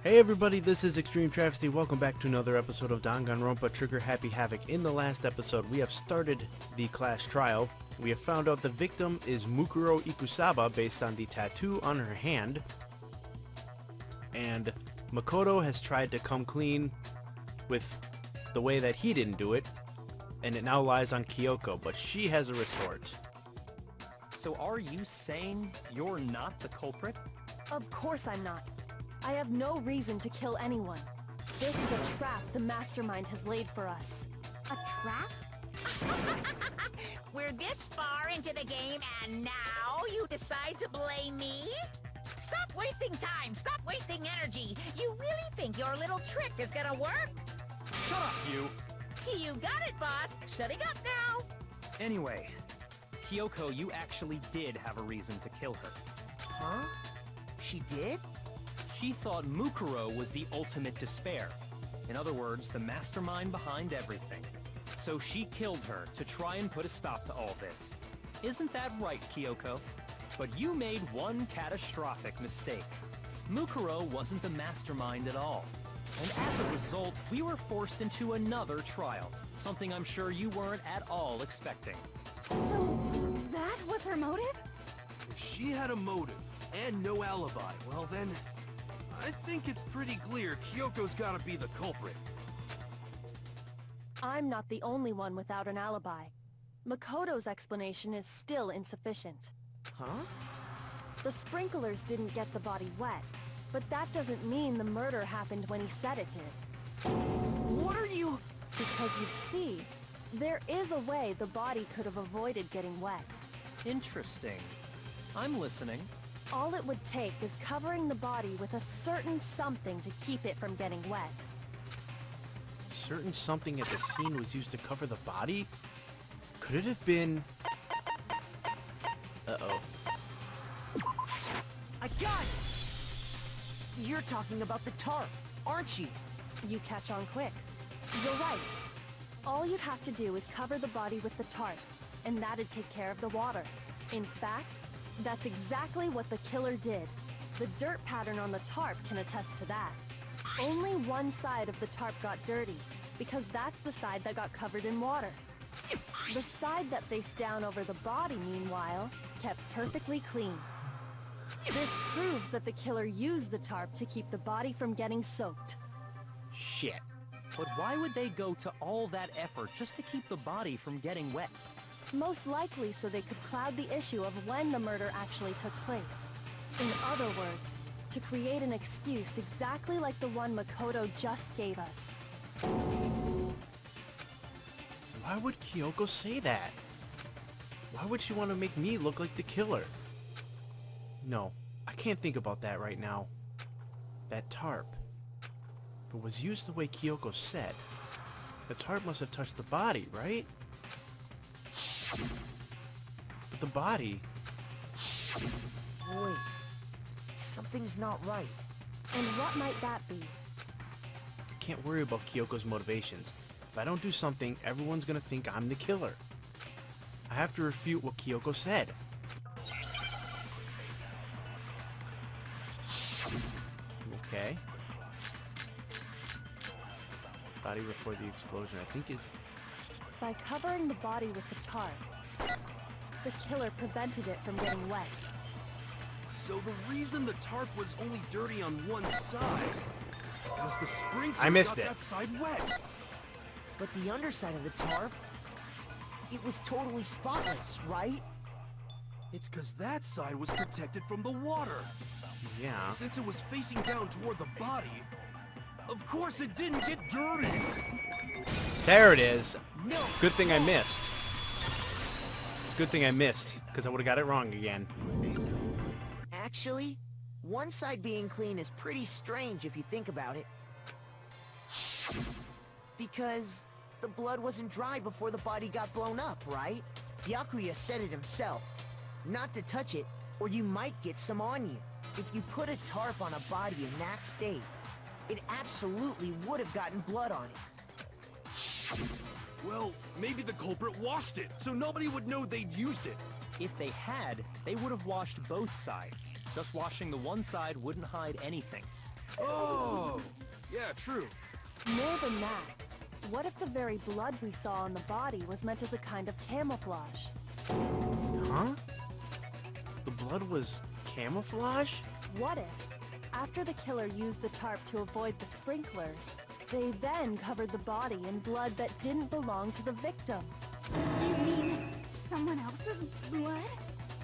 Hey everybody, this is Extreme Travesty. Welcome back to another episode of Danganronpa Trigger Happy Havoc. In the last episode, we have started the class trial. We have found out the victim is Mukuro Ikusaba based on the tattoo on her hand. And Makoto has tried to come clean with the way that he didn't do it. And it now lies on Kyoko, but she has a retort. So are you saying you're not the culprit? Of course I'm not. I have no reason to kill anyone. This is a trap the mastermind has laid for us. A trap? We're this far into the game and now you decide to blame me? Stop wasting time! Stop wasting energy! You really think your little trick is gonna work? Shut up, you! You got it, boss! Shutting up now! Anyway, Kyoko, you actually did have a reason to kill her. Huh? She did? She thought Mukuro was the ultimate despair. In other words, the mastermind behind everything. So she killed her to try and put a stop to all this. Isn't that right, Kyoko? But you made one catastrophic mistake. Mukuro wasn't the mastermind at all. And as a result, we were forced into another trial. Something I'm sure you weren't at all expecting. So, that was her motive? If she had a motive and no alibi, well then, I think it's pretty clear Kyoko's gotta be the culprit. I'm not the only one without an alibi. Makoto's explanation is still insufficient. Huh? The sprinklers didn't get the body wet, but that doesn't mean the murder happened when he said it did. What are you... Because you see, there is a way the body could have avoided getting wet. Interesting. I'm listening. All it would take is covering the body with a certain something to keep it from getting wet. Certain something at the scene was used to cover the body? Could it have been... Uh-oh. I got it! You're talking about the tarp, aren't you? You catch on quick. You're right. All you'd have to do is cover the body with the tarp, and that'd take care of the water. In fact, that's exactly what the killer did. The dirt pattern on the tarp can attest to that. Only one side of the tarp got dirty, because that's the side that got covered in water. The side that faced down over the body, meanwhile, kept perfectly clean. This proves that the killer used the tarp to keep the body from getting soaked. Shit. But why would they go to all that effort just to keep the body from getting wet? Most likely so they could cloud the issue of when the murder actually took place. In other words, to create an excuse exactly like the one Makoto just gave us. Why would Kyoko say that? Why would she want to make me look like the killer? No, I can't think about that right now. That tarp. If it was used the way Kyoko said, the tarp must have touched the body, right? But the body... Wait. Something's not right. And what might that be? I can't worry about Kyoko's motivations. If I don't do something, everyone's gonna think I'm the killer. I have to refute what Kyoko said. Okay. Body before the explosion, I think is... By covering the body with the tarp, the killer prevented it from getting wet. So the reason the tarp was only dirty on one side is because the sprinkler I missed got it. that side wet. But the underside of the tarp, it was totally spotless, right? It's because that side was protected from the water. Yeah. Since it was facing down toward the body, of course it didn't get dirty. There it is. No. Good thing I missed. It's a good thing I missed, because I would have got it wrong again. Actually, one side being clean is pretty strange if you think about it. Because the blood wasn't dry before the body got blown up, right? Byakuya said it himself. Not to touch it, or you might get some on you. If you put a tarp on a body in that state, it absolutely would have gotten blood on it. Well, maybe the culprit washed it, so nobody would know they'd used it. If they had, they would have washed both sides. Just washing the one side wouldn't hide anything. Oh, yeah, true. More than that, what if the very blood we saw on the body was meant as a kind of camouflage? Huh? The blood was camouflage? What if, after the killer used the tarp to avoid the sprinklers, they then covered the body in blood that didn't belong to the victim? You mean someone else's blood?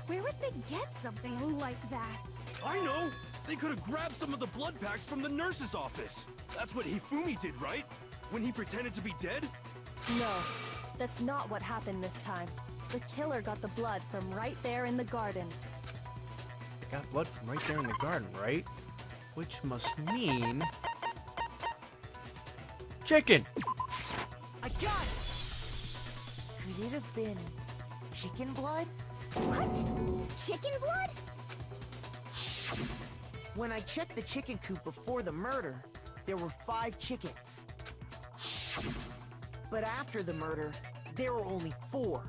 Where would they get something like that? I know! They could have grabbed some of the blood packs from the nurse's office. That's what Hifumi did, right? When he pretended to be dead? No, that's not what happened this time. The killer got the blood from right there in the garden. They got blood from right there in the garden, right? Which must mean... Chicken! I got it! Could it have been chicken blood? What? Chicken blood? When I checked the chicken coop before the murder, there were 5 chickens. But after the murder, there were only 4.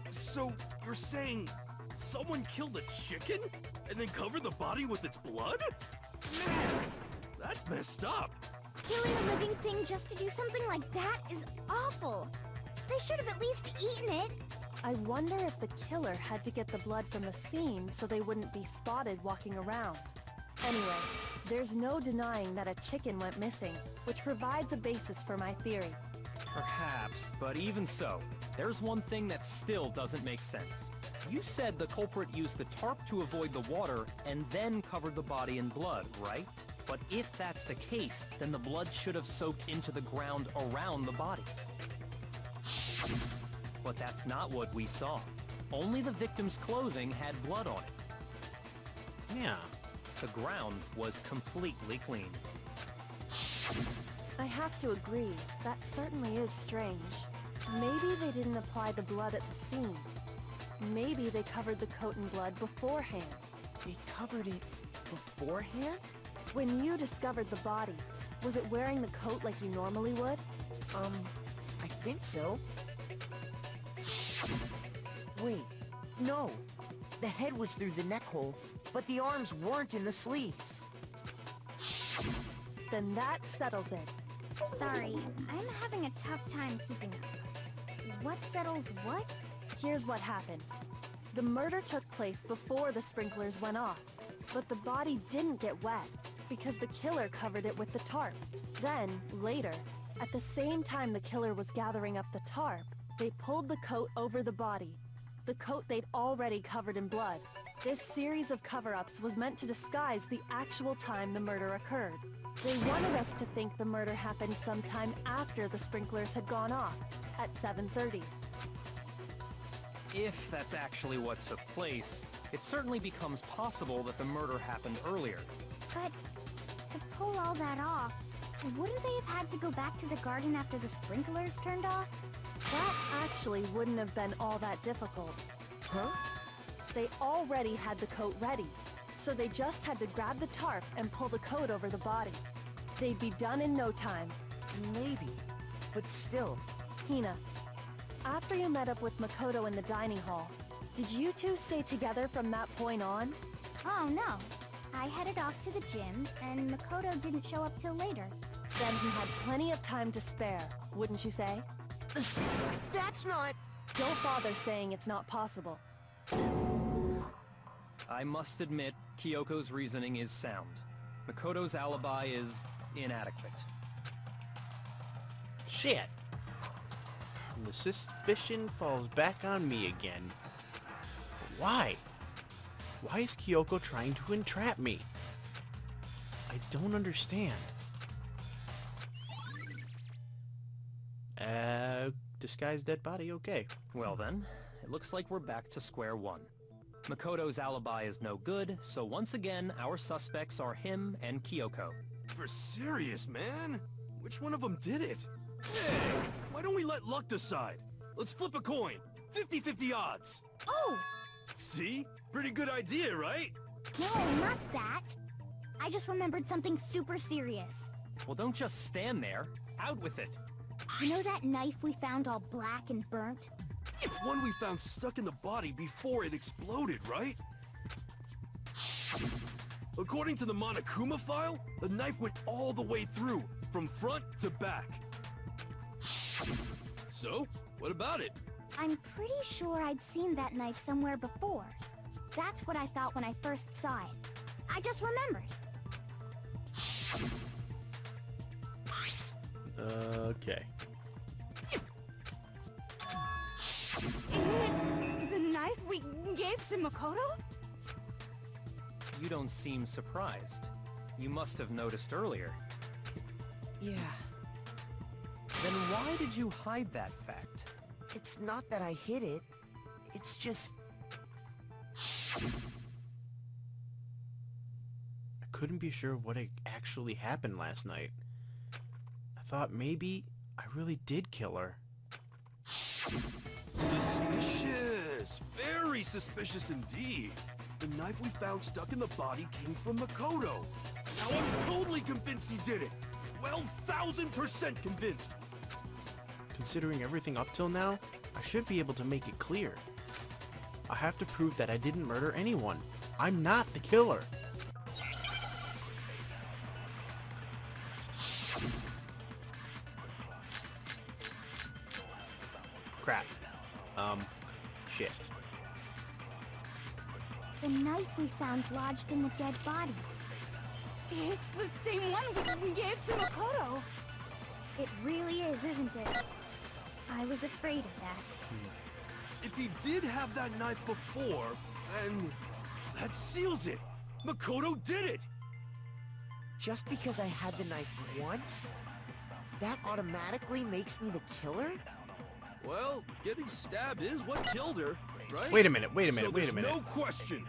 So, you're saying someone killed a chicken? And then covered the body with its blood? Man, that's messed up. Killing a living thing just to do something like that is awful. They should have at least eaten it. I wonder if the killer had to get the blood from the scene so they wouldn't be spotted walking around. Anyway, there's no denying that a chicken went missing, which provides a basis for my theory. Perhaps, but even so, there's one thing that still doesn't make sense. You said the culprit used the tarp to avoid the water and then covered the body in blood, right? But if that's the case, then the blood should have soaked into the ground around the body. But that's not what we saw. Only the victim's clothing had blood on it. Yeah. The ground was completely clean. I have to agree, that certainly is strange. Maybe they didn't apply the blood at the scene. Maybe they covered the coat in blood beforehand. They covered it beforehand? When you discovered the body, was it wearing the coat like you normally would? I think so. Wait, no. The head was through the neck hole, but the arms weren't in the sleeves. Then that settles it. Sorry, I'm having a tough time keeping up. What settles what? Here's what happened. The murder took place before the sprinklers went off, but the body didn't get wet because the killer covered it with the tarp. Then, later, at the same time the killer was gathering up the tarp, they pulled the coat over the body. The coat they'd already covered in blood. This series of cover-ups was meant to disguise the actual time the murder occurred. They wanted us to think the murder happened sometime after the sprinklers had gone off, at 7:30. If that's actually what took place, it certainly becomes possible that the murder happened earlier. But to pull all that off, wouldn't they have had to go back to the garden after the sprinklers turned off? That actually wouldn't have been all that difficult. Huh? They already had the coat ready, so they just had to grab the tarp and pull the coat over the body. They'd be done in no time. Maybe, but still. Hina, after you met up with Makoto in the dining hall, did you two stay together from that point on? Oh no. I headed off to the gym, and Makoto didn't show up till later. Then he had plenty of time to spare, wouldn't you say? That's not... Don't bother saying it's not possible. I must admit, Kyoko's reasoning is sound. Makoto's alibi is inadequate. Shit! And the suspicion falls back on me again. But why? Why is Kyoko trying to entrap me? I don't understand. Disguised dead body, okay. Well then, it looks like we're back to square one. Makoto's alibi is no good, so once again, our suspects are him and Kyoko. For serious, man? Which one of them did it? Hey, why don't we let luck decide? Let's flip a coin. 50-50 odds. Oh! See? Pretty good idea, right? No, not that. I just remembered something super serious. Well, don't just stand there. Out with it. You know that knife we found all black and burnt? It's one we found stuck in the body before it exploded, right? According to the Monokuma file, the knife went all the way through, from front to back. So, what about it? I'm pretty sure I'd seen that knife somewhere before. That's what I thought when I first saw it. I just remembered. Okay. It's the knife we gave to Makoto? You don't seem surprised. You must have noticed earlier. Yeah, Then why did you hide that fact? it's not that I hid it. It's just... I couldn't be sure of what actually happened last night. I thought maybe I really did kill her. Suspicious! Very suspicious indeed. The knife we found stuck in the body came from Makoto. Now I'm totally convinced he did it. 12,000% convinced. Considering everything up till now, I should be able to make it clear. I have to prove that I didn't murder anyone. I'm not the killer. Crap. Shit. The knife we found lodged in the dead body. It's the same one we gave to Makoto. It really is, isn't it? I was afraid of that. If he did have that knife before, then that seals it. Makoto did it. Just because I had the knife once, that automatically makes me the killer? Well, getting stabbed is what killed her, right? Wait a minute, wait a So minute, wait a there's minute. no question.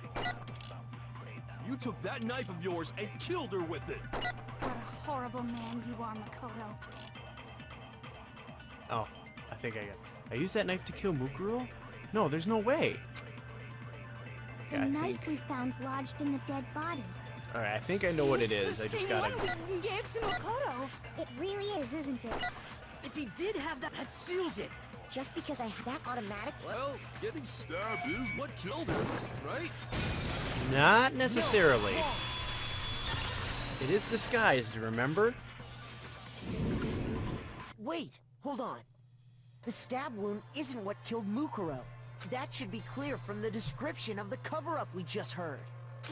You took that knife of yours and killed her with it. What a horrible man you are, Makoto. Oh, I think I got... I used that knife to kill Mukuro? No, there's no way. The Okay, I knife think... we found lodged in the dead body. Alright, I think I know what it It's is. the I just same gotta... one we gave to Makoto. It really is, isn't it? If he did have that, that seals it. Just because I had that automatic... Well, getting stabbed is what killed her, right? Not necessarily. It is disguised, remember? Wait, hold on. The stab wound isn't what killed Mukuro. That should be clear from the description of the cover-up we just heard.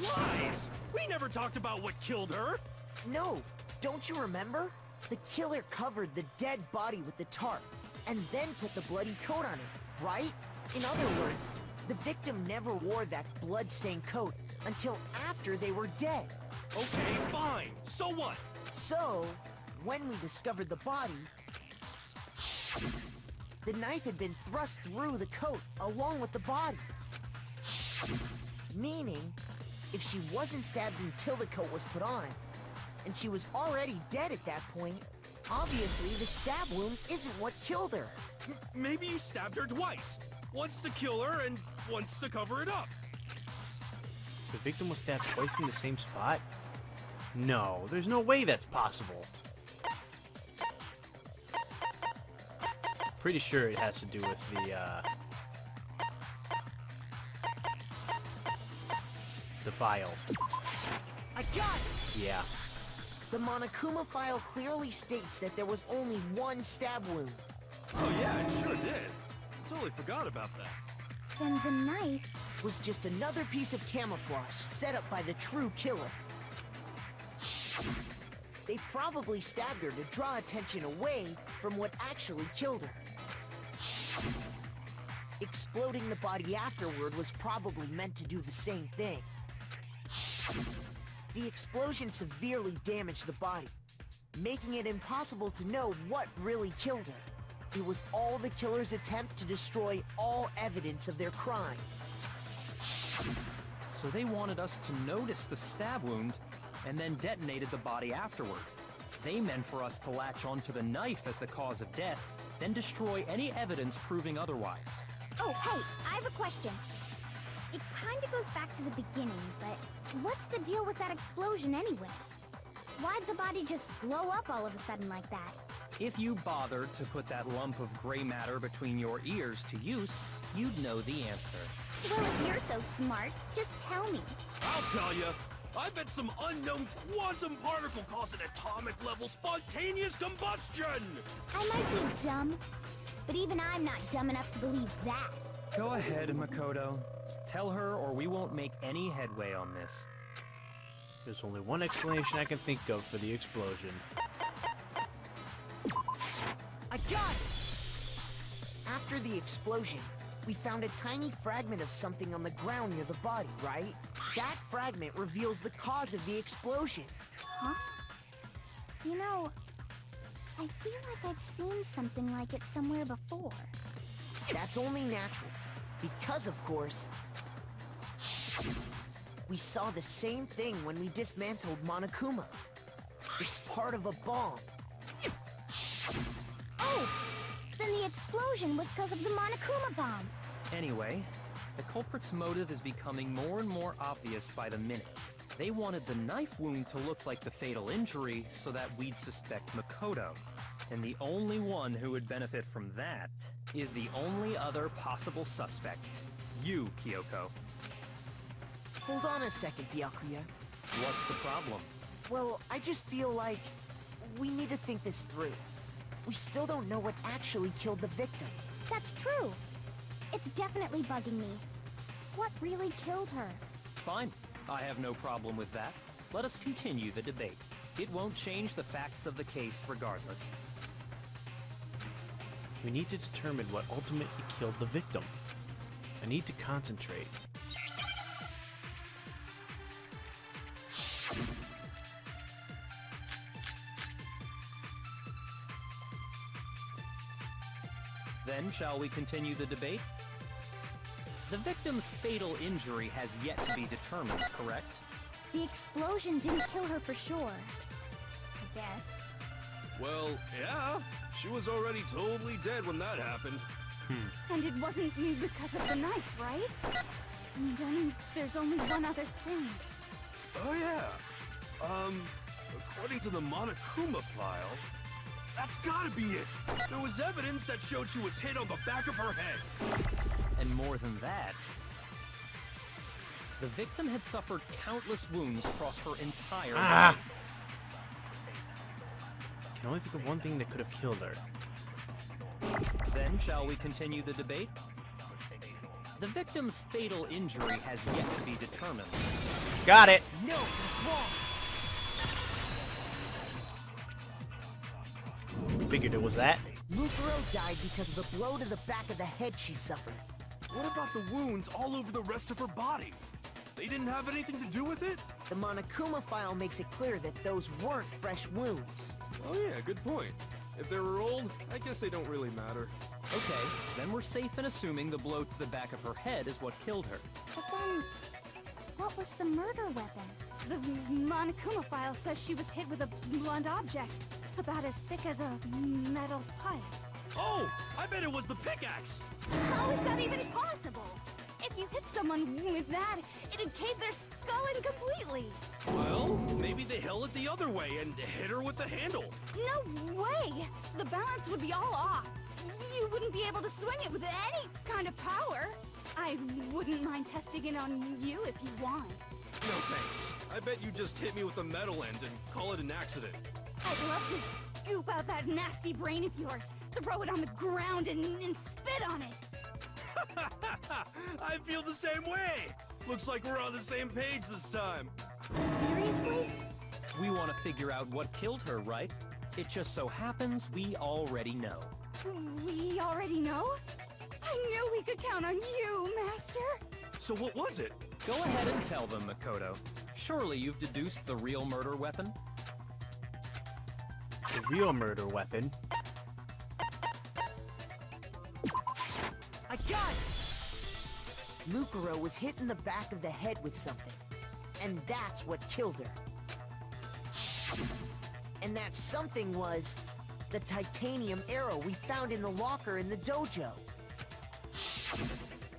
Lies! We never talked about what killed her! No, don't you remember? The killer covered the dead body with the tarp, and then put the bloody coat on it, right? In other words, the victim never wore that blood-stained coat until after they were dead. Okay, fine. So what? So, when we discovered the body, the knife had been thrust through the coat along with the body. Meaning, if she wasn't stabbed until the coat was put on, and she was already dead at that point, obviously the stab wound isn't what killed her. Maybe you stabbed her twice. Once to kill her and once to cover it up. The victim was stabbed twice in the same spot? No, there's no way that's possible. Pretty sure it has to do with the file. I got it! Yeah. The Monokuma file clearly states that there was only one stab wound. Oh yeah, it sure did. Totally forgot about that. Then the knife... Was just another piece of camouflage set up by the true killer. They probably stabbed her to draw attention away from what actually killed her. Exploding the body afterward was probably meant to do the same thing. The explosion severely damaged the body, making it impossible to know what really killed her. It was all the killer's attempt to destroy all evidence of their crime. So they wanted us to notice the stab wound and then detonated the body afterward. They meant for us to latch onto the knife as the cause of death, then destroy any evidence proving otherwise. Oh, hey, I have a question. It kinda goes back to the beginning, but what's the deal with that explosion anyway? Why'd the body just blow up all of a sudden like that? If you bothered to put that lump of gray matter between your ears to use, you'd know the answer. Well, if you're so smart, just tell me. I'll tell you. I bet some unknown quantum particle caused an atomic-level spontaneous combustion! I might be dumb, but even I'm not dumb enough to believe that. Go ahead, Makoto. Tell her or we won't make any headway on this. There's only one explanation I can think of for the explosion. I got it! After the explosion, we found a tiny fragment of something on the ground near the body, right? That fragment reveals the cause of the explosion. Huh? You know, I feel like I've seen something like it somewhere before. That's only natural, because of course, we saw the same thing when we dismantled Monokuma. It's part of a bomb. Oh! Then the explosion was because of the Monokuma bomb. Anyway, the culprit's motive is becoming more and more obvious by the minute. They wanted the knife wound to look like the fatal injury so that we'd suspect Makoto. And the only one who would benefit from that is the only other possible suspect. You, Kyoko. Hold on a second, Byakuya. What's the problem? Well, I just feel like we need to think this through. We still don't know what actually killed the victim. That's true. It's definitely bugging me. What really killed her? Fine. I have no problem with that. Let us continue the debate. It won't change the facts of the case regardless. We need to determine what ultimately killed the victim. I need to concentrate. Then, shall we continue the debate? The victim's fatal injury has yet to be determined, correct? The explosion didn't kill her for sure. I guess. Well, yeah. She was already totally dead when that happened. And it wasn't because of the knife, right? Then there's only one other thing. Oh yeah. According to the Monokuma file, that's gotta be it. There was evidence that showed she was hit on the back of her head. And more than that, the victim had suffered countless wounds across her entire body. I can only think of one thing that could have killed her. Then, shall we continue the debate? The victim's fatal injury has yet to be determined. Got it! No, that's wrong. Figured it was that. Mukuro died because of the blow to the back of the head she suffered. What about the wounds all over the rest of her body? They didn't have anything to do with it? The Monokuma file makes it clear that those weren't fresh wounds. Oh yeah, good point. If they were old, I guess they don't really matter. Okay, then we're safe in assuming the blow to the back of her head is what killed her. But then, what was the murder weapon? The Monokuma file says she was hit with a blunt object, about as thick as a metal pipe. Oh, I bet it was the pickaxe! How is that even possible? If you hit someone with that, it'd cave their skull in completely. Well, maybe they held it the other way and hit her with the handle. No way! The balance would be all off. You wouldn't be able to swing it with any kind of power. I wouldn't mind testing it on you if you want. No thanks. I bet you just hit me with the metal end and call it an accident. I'd love to scoop out that nasty brain of yours, throw it on the ground and spit on it. I feel the same way! Looks like we're on the same page this time. Seriously? We want to figure out what killed her, right? It just so happens we already know. We already know? I knew we could count on you, Master. So what was it? Go ahead and tell them, Makoto. Surely you've deduced the real murder weapon? The real murder weapon. I got it! Mukuro was hit in the back of the head with something. And that's what killed her. And that something was the titanium arrow we found in the locker in the dojo.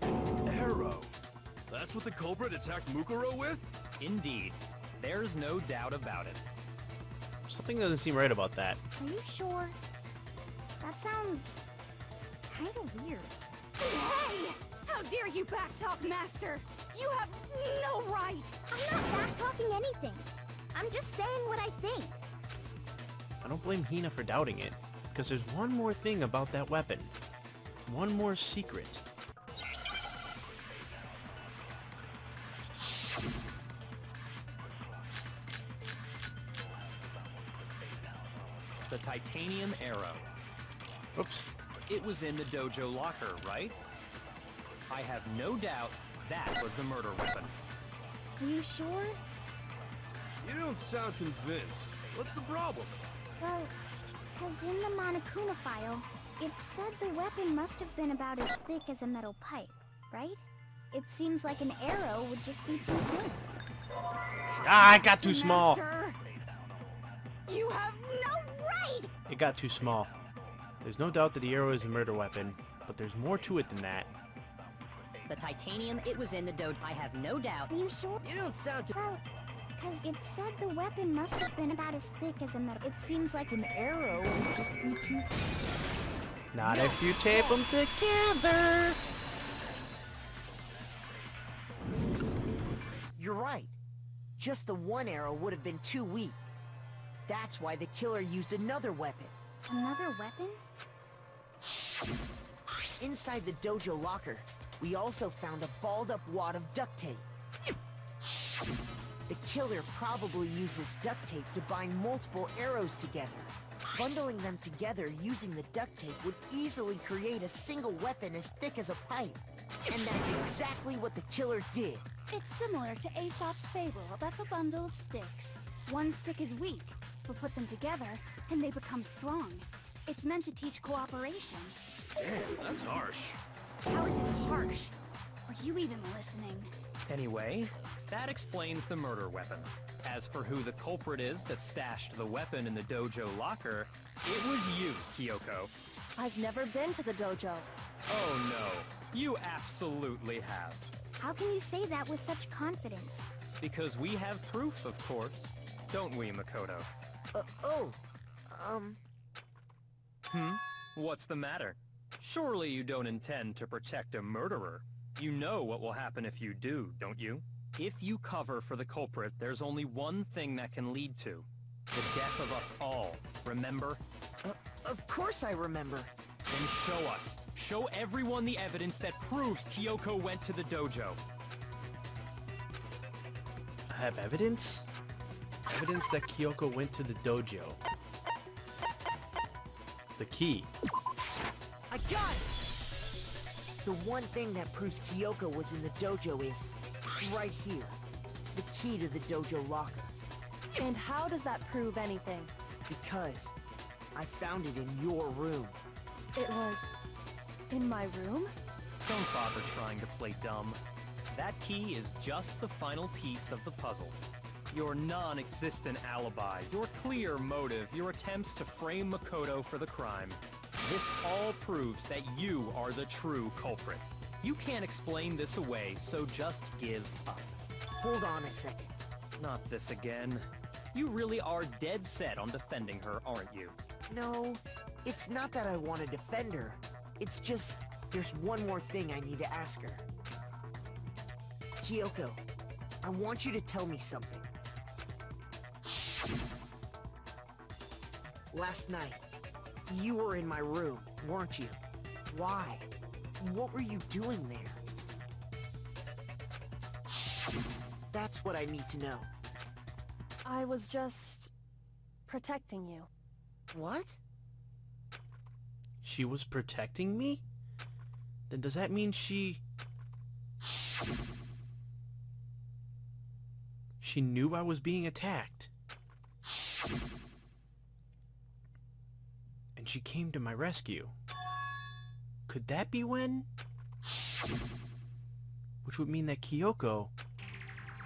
Arrow. That's what the culprit attacked Mukuro with? Indeed. There's no doubt about it. Something doesn't seem right about that. Are you sure? That sounds kinda weird. Hey! How dare you backtalk, Master? You have no right! I'm not backtalking anything. I'm just saying what I think. I don't blame Hina for doubting it, because there's one more thing about that weapon. One more secret. The titanium arrow. Oops. It was in the dojo locker, right? I have no doubt that was the murder weapon. Are you sure? You don't sound convinced. What's the problem? Well, because in the Monokuma file, it said the weapon must have been about as thick as a metal pipe, right? It seems like an arrow would just be too thin. Ah, it got too small. Master, you have no right! It got too small. There's no doubt that the arrow is a murder weapon, but there's more to it than that. The titanium, it was in the dojo. I have no doubt. Are you sure? You don't sound... Well, because it said the weapon must have been about as thick as a metal. It seems like an arrow would just be too thin. Not if you tape them together. You're right. Just the one arrow would have been too weak. That's why the killer used another weapon. Another weapon? Inside the dojo locker, we also found a balled-up wad of duct tape. The killer probably uses duct tape to bind multiple arrows together. Bundling them together using the duct tape would easily create a single weapon as thick as a pipe. And that's exactly what the killer did. It's similar to Aesop's fable about the bundle of sticks. One stick is weak, but put them together, and they become strong. It's meant to teach cooperation. Damn, that's harsh. How is it harsh? Are you even listening? Anyway, that explains the murder weapon. As for who the culprit is that stashed the weapon in the dojo locker, it was you, Kyoko. I've never been to the dojo. Oh no, you absolutely have. How can you say that with such confidence? Because we have proof, of course. Don't we, Makoto? What's the matter? Surely you don't intend to protect a murderer. You know what will happen if you do, don't you? If you cover for the culprit, there's only one thing that can lead to. The death of us all, remember? Of course I remember. Then show us. Show everyone the evidence that proves Kyoko went to the dojo. I have evidence? Evidence that Kyoko went to the dojo. The key. I got it! The one thing that proves Kyoko was in the dojo is right here. The key to the dojo locker. And how does that prove anything? Because I found it in your room. It was in my room? Don't bother trying to play dumb. That key is just the final piece of the puzzle. Your non-existent alibi, your clear motive, your attempts to frame Makoto for the crime. This all proves that you are the true culprit. You can't explain this away, so just give up. Hold on a second. Not this again. You really are dead set on defending her, aren't you? No, it's not that I want to defend her. It's just, there's one more thing I need to ask her. Kyoko, I want you to tell me something. Last night, you were in my room, weren't you? Why? What were you doing there? That's what I need to know. I was just protecting you. What? She was protecting me? Then does that mean she knew I was being attacked? And she came to my rescue. Could that be when? Which would mean that Kyoko,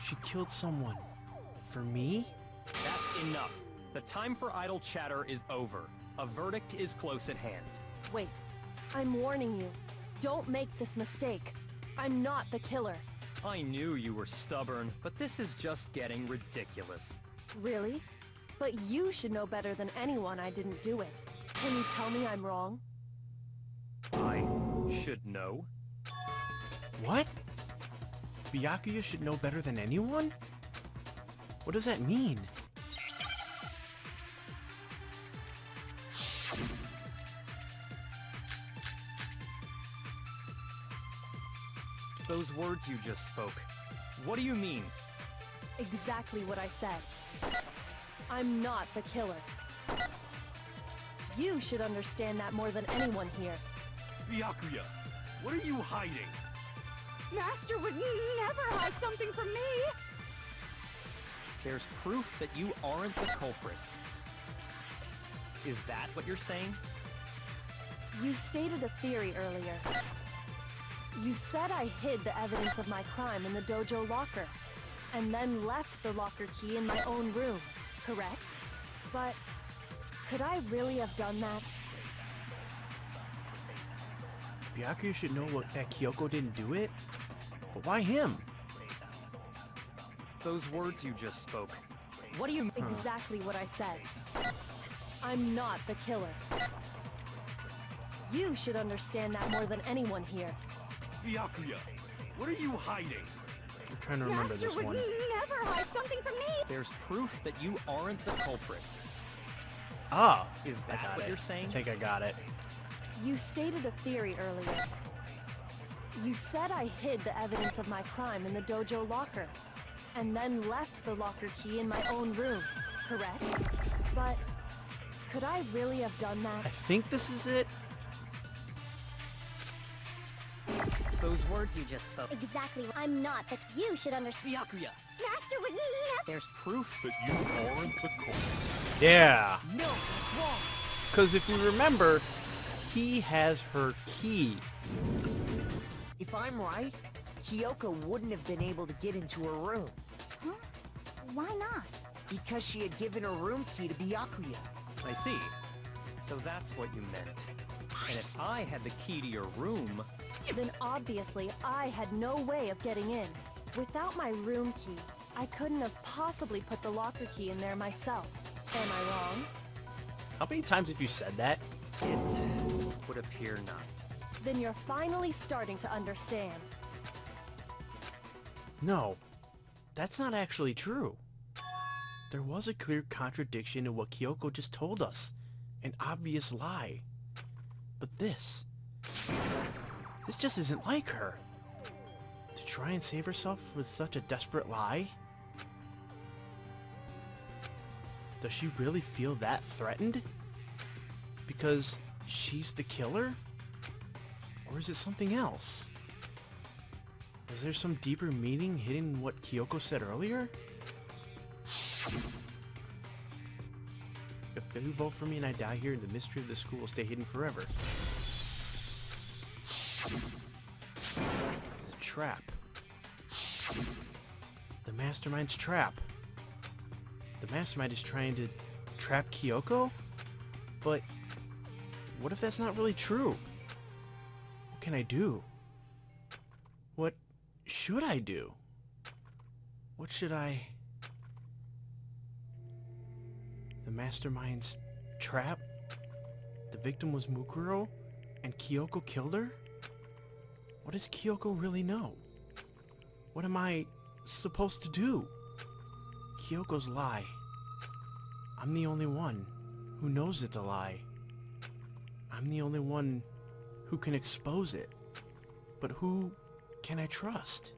she killed someone for me? That's enough. The time for idle chatter is over. A verdict is close at hand. Wait, I'm warning you. Don't make this mistake. I'm not the killer. I knew you were stubborn, but this is just getting ridiculous. Really? But you should know better than anyone I didn't do it. Can you tell me I'm wrong? I should know. What? Byakuya should know better than anyone? What does that mean? Those words you just spoke, what do you mean? Exactly what I said. I'm not the killer. You should understand that more than anyone here. Byakuya, what are you hiding? Master would never hide something from me! There's proof that you aren't the culprit. Is that what you're saying? You stated a theory earlier. You said I hid the evidence of my crime in the dojo locker, and then left the locker key in my own room, correct? But could I really have done that? Byakuya should know that Kyoko didn't do it? But why him? Those words you just spoke, what do you mean? Exactly what I said. I'm not the killer. You should understand that more than anyone here. Byakuya, what are you hiding? I'm trying to remember this one. Never hide something from me! There's proof that you aren't the culprit. Ah! Is I that got what it. you're saying? I think I got it. You stated a theory earlier. You said I hid the evidence of my crime in the dojo locker, and then left the locker key in my own room, correct? But could I really have done I that? think this is it. Those words you just spoke. Exactly. I'm not, but you should understand. Byakuya. Master would never. There's proof That you aren't the culprit. Yeah. No, that's wrong. Because if you remember, he has her key. If I'm right, Kyoko wouldn't have been able to get into her room Huh? Why not? because she had given her room key to Byakuya. I see. So that's what you meant. And if I had the key to your room, Then obviously I had no way of getting in. Without my room key, I couldn't have possibly put the locker key in there myself. Am I wrong? How many times have you said that? it would appear not. Then you're finally starting to understand. No. That's not actually true. There was a clear contradiction in what Kyoko just told us. An obvious lie. But this just isn't like her. To try and save herself with such a desperate lie? Does she really feel that threatened? Because she's the killer? Or is it something else? Is there some deeper meaning hidden in what Kyoko said earlier? If you vote for me and I die here, the mystery of the school will stay hidden forever. It's a trap. The mastermind's trap. The mastermind is trying to trap Kyoko? But what if that's not really true? What can I do? What should I do? What should I... The mastermind's trap? The victim was Mukuro? And Kyoko killed her? What does Kyoko really know? What am I supposed to do? Kyoko's lie. I'm the only one who knows it's a lie. I'm the only one who can expose it. But who can I trust?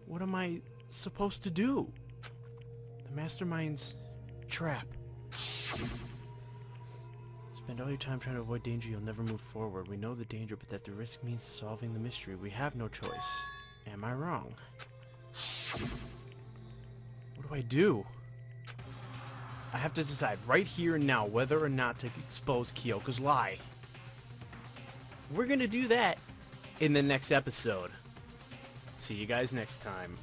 What am I supposed to do? The mastermind's trap. Spend all your time trying to avoid danger, you'll never move forward. We know the danger, but that the risk means solving the mystery. We have no choice. Am I wrong? What do I do? I have to decide right here and now whether or not to expose Kyoko's lie. We're gonna do that in the next episode. See you guys next time.